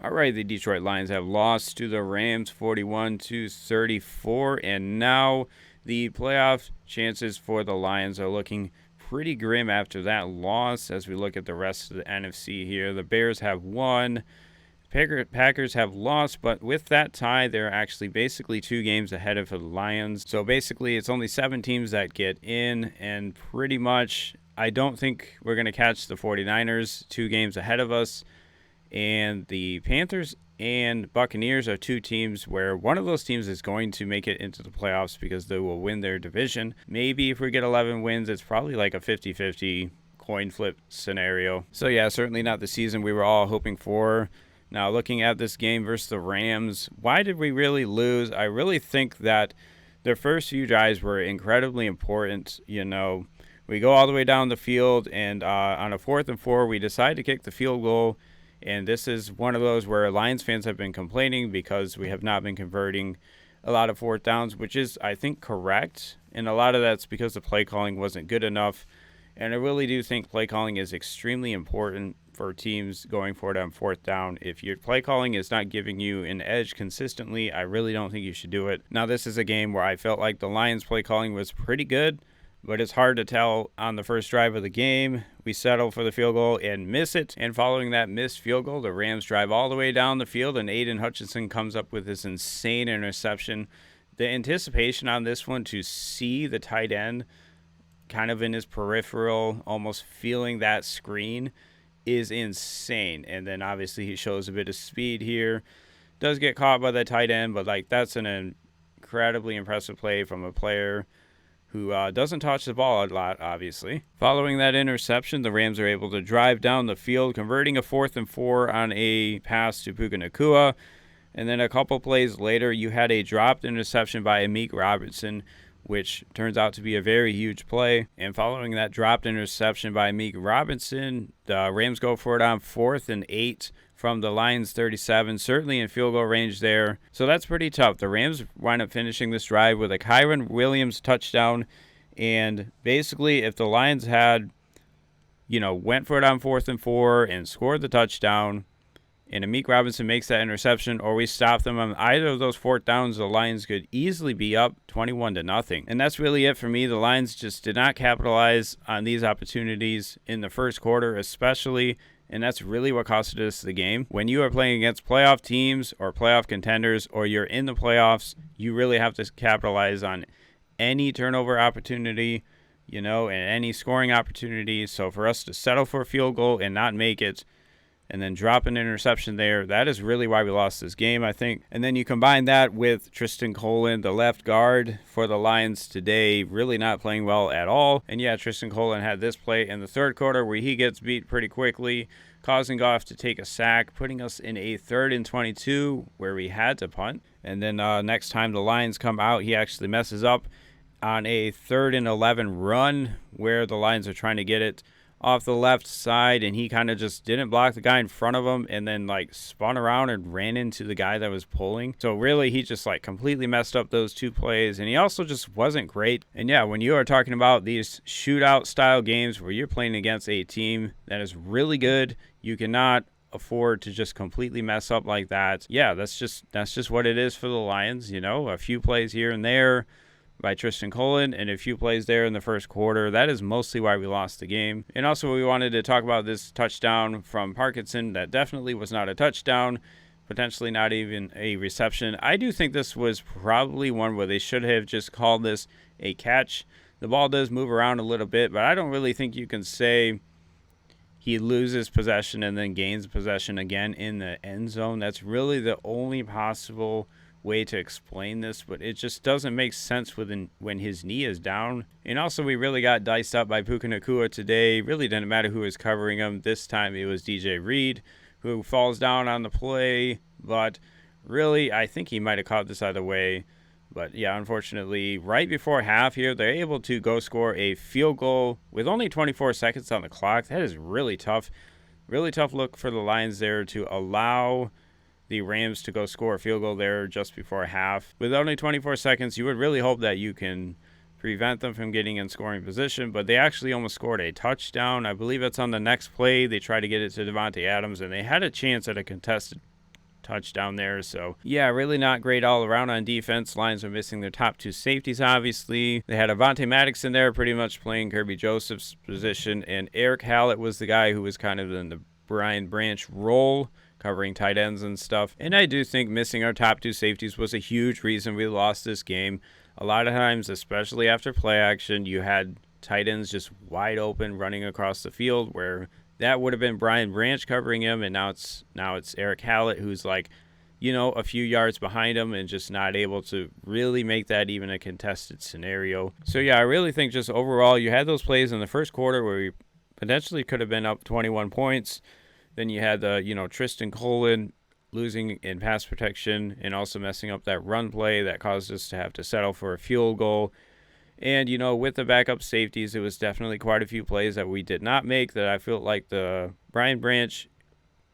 All right, the Detroit Lions have lost to the Rams 41-34, and now the playoff chances for the Lions are looking pretty grim after that loss. As we look at the rest of the NFC here, the Bears have won, Packers have lost, but with that tie, they're actually basically 2 games ahead of the Lions. So basically, it's only 7 teams that get in, and pretty much, I don't think we're going to catch the 49ers 2 games ahead of us. And the Panthers and Buccaneers are 2 teams where one of those teams is going to make it into the playoffs because they will win their division. Maybe if we get 11 wins, it's probably like a 50-50 coin flip scenario. So yeah, certainly not the season we were all hoping for. Now, looking at this game versus the Rams, why did we really lose? I really think that their first few drives were incredibly important. We go all the way down the field, and on a 4th and 4, we decide to kick the field goal. And this is one of those where Lions fans have been complaining because we have not been converting a lot of 4th downs, which is, I think, correct. And a lot of that's because the play calling wasn't good enough. And I really do think play calling is extremely important for teams going for it on 4th down. If your play calling is not giving you an edge consistently, I really don't think you should do it. Now, this is a game where I felt like the Lions play calling was pretty good, but it's hard to tell on the first drive of the game. We settle for the field goal and miss it. And following that missed field goal, the Rams drive all the way down the field, and Aiden Hutchinson comes up with this insane interception. The anticipation on this one to see the tight end kind of in his peripheral, almost feeling that screen, is insane. And then obviously he shows a bit of speed here. Does get caught by the tight end, but that's an incredibly impressive play from a player who doesn't touch the ball a lot, obviously. Following that interception, the Rams are able to drive down the field, converting a 4th and 4 on a pass to Puka Nacua. And then a couple plays later, you had a dropped interception by Amik Robertson, which turns out to be a very huge play. And following that dropped interception by Amik Robinson, the Rams go for it on 4th and 8 from the Lions 37, certainly in field goal range there. So that's pretty tough. The Rams wind up finishing this drive with a Kyren Williams touchdown. And basically, if the Lions had, went for it on 4th and 4 and scored the touchdown, and Amik Robinson makes that interception, or we stop them on either of those 4th downs, the Lions could easily be up 21-0. And that's really it for me. The Lions just did not capitalize on these opportunities in the first quarter, especially. And that's really what costed us the game. When you are playing against playoff teams or playoff contenders, or you're in the playoffs, you really have to capitalize on any turnover opportunity, and any scoring opportunity. So for us to settle for a field goal and not make it, and then drop an interception there, that is really why we lost this game, I think. And then you combine that with Tristan Colin, the left guard for the Lions today, really not playing well at all. And yeah, Tristan Colin had this play in the 3rd quarter where he gets beat pretty quickly, causing Goff to take a sack, putting us in a 3rd and 22 where we had to punt. And then next time the Lions come out, he actually messes up on a 3rd and 11 run where the Lions are trying to get it off the left side, and he kind of just didn't block the guy in front of him and then spun around and ran into the guy that was pulling. So really, he just completely messed up those 2 plays, and he also just wasn't great. And yeah, when you are talking about these shootout style games where you're playing against a team that is really good, you cannot afford to just completely mess up like that. Yeah, that's just what it is for the Lions. A few plays here and there by Tristan Colin and a few plays there in the first quarter. That is mostly why we lost the game. And also, we wanted to talk about this touchdown from Parkinson. That definitely was not a touchdown, potentially not even a reception. I do think this was probably one where they should have just called this a catch. The ball does move around a little bit, but I don't really think you can say he loses possession and then gains possession again in the end zone. That's really the only possible way to explain this, but it just doesn't make sense when his knee is down. And also, we really got diced up by Puka Nacua today. Really didn't matter who was covering him. This time it was DJ Reed who falls down on the play, but really I think he might have caught this either way. But yeah, unfortunately, right before half here, they're able to go score a field goal with only 24 seconds on the clock. That is really tough. Really tough look for the Lions there to allow the Rams to go score a field goal there just before half. With only 24 seconds, you would really hope that you can prevent them from getting in scoring position, but they actually almost scored a touchdown. I believe it's on the next play. They tried to get it to Devontae Adams, and they had a chance at a contested touchdown there. So, yeah, really not great all around on defense. Lions are missing their top 2 safeties, obviously. They had Avonte Maddox in there pretty much playing Kirby Joseph's position, and Eric Hallett was the guy who was kind of in the Brian Branch role, covering tight ends and stuff. And I do think missing our top 2 safeties was a huge reason we lost this game. A lot of times, especially after play action, you had tight ends just wide open running across the field, where that would have been Brian Branch covering him, and now it's Eric Hallett, who's like, a few yards behind him and just not able to really make that even a contested scenario. So yeah, I really think just overall you had those plays in the first quarter where we potentially could have been up 21 points. Then you had the, Tristan Colon losing in pass protection and also messing up that run play that caused us to have to settle for a field goal. And, with the backup safeties, it was definitely quite a few plays that we did not make that I feel like the Brian Branch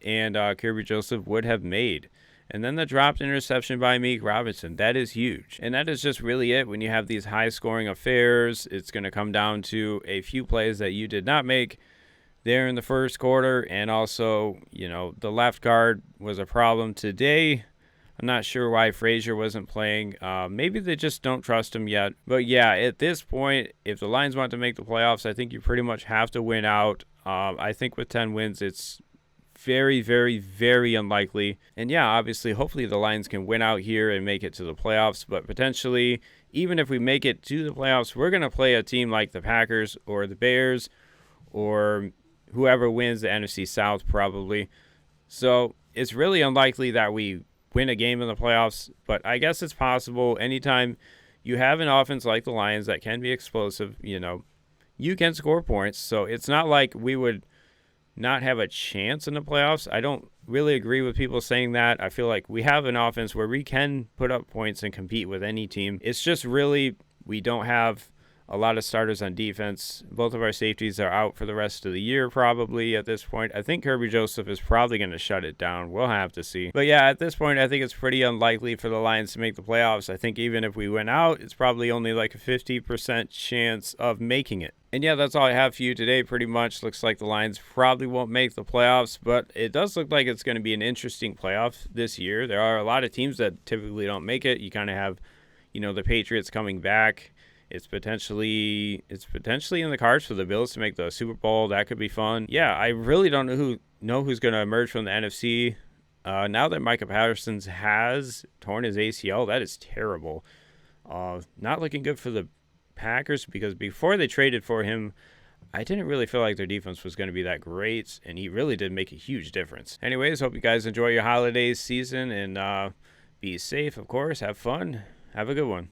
and Kirby Joseph would have made. And then the dropped interception by Meek Robinson, that is huge. And that is just really it. When you have these high-scoring affairs, it's going to come down to a few plays that you did not make there in the first quarter. And also, the left guard was a problem today. I'm not sure why Frazier wasn't playing. Maybe they just don't trust him yet. But yeah, at this point, if the Lions want to make the playoffs, I think you pretty much have to win out. I think with 10 wins, it's very, very, very unlikely. And yeah, obviously, hopefully the Lions can win out here and make it to the playoffs. But potentially, even if we make it to the playoffs, we're going to play a team like the Packers or the Bears or whoever wins the NFC South probably. So it's really unlikely that we win a game in the playoffs, but I guess it's possible. Anytime you have an offense like the Lions that can be explosive, you can score points. So it's not like we would not have a chance in the playoffs. I don't really agree with people saying that. I feel like we have an offense where we can put up points and compete with any team. It's just really we don't have a lot of starters on defense. Both of our safeties are out for the rest of the year probably at this point. I think Kirby Joseph is probably going to shut it down. We'll have to see. But yeah, at this point, I think it's pretty unlikely for the Lions to make the playoffs. I think even if we win out, it's probably only like a 50% chance of making it. And yeah, that's all I have for you today pretty much. Looks like the Lions probably won't make the playoffs, but it does look like it's going to be an interesting playoff this year. There are a lot of teams that typically don't make it. You kind of have, the Patriots coming back. It's potentially in the cards for the Bills to make the Super Bowl. That could be fun. Yeah, I really don't know who's going to emerge from the NFC. Now that Micah Patterson's has torn his ACL, that is terrible. Not looking good for the Packers because before they traded for him, I didn't really feel like their defense was going to be that great, and he really did make a huge difference. Anyways, hope you guys enjoy your holidays season and be safe, of course. Have fun. Have a good one.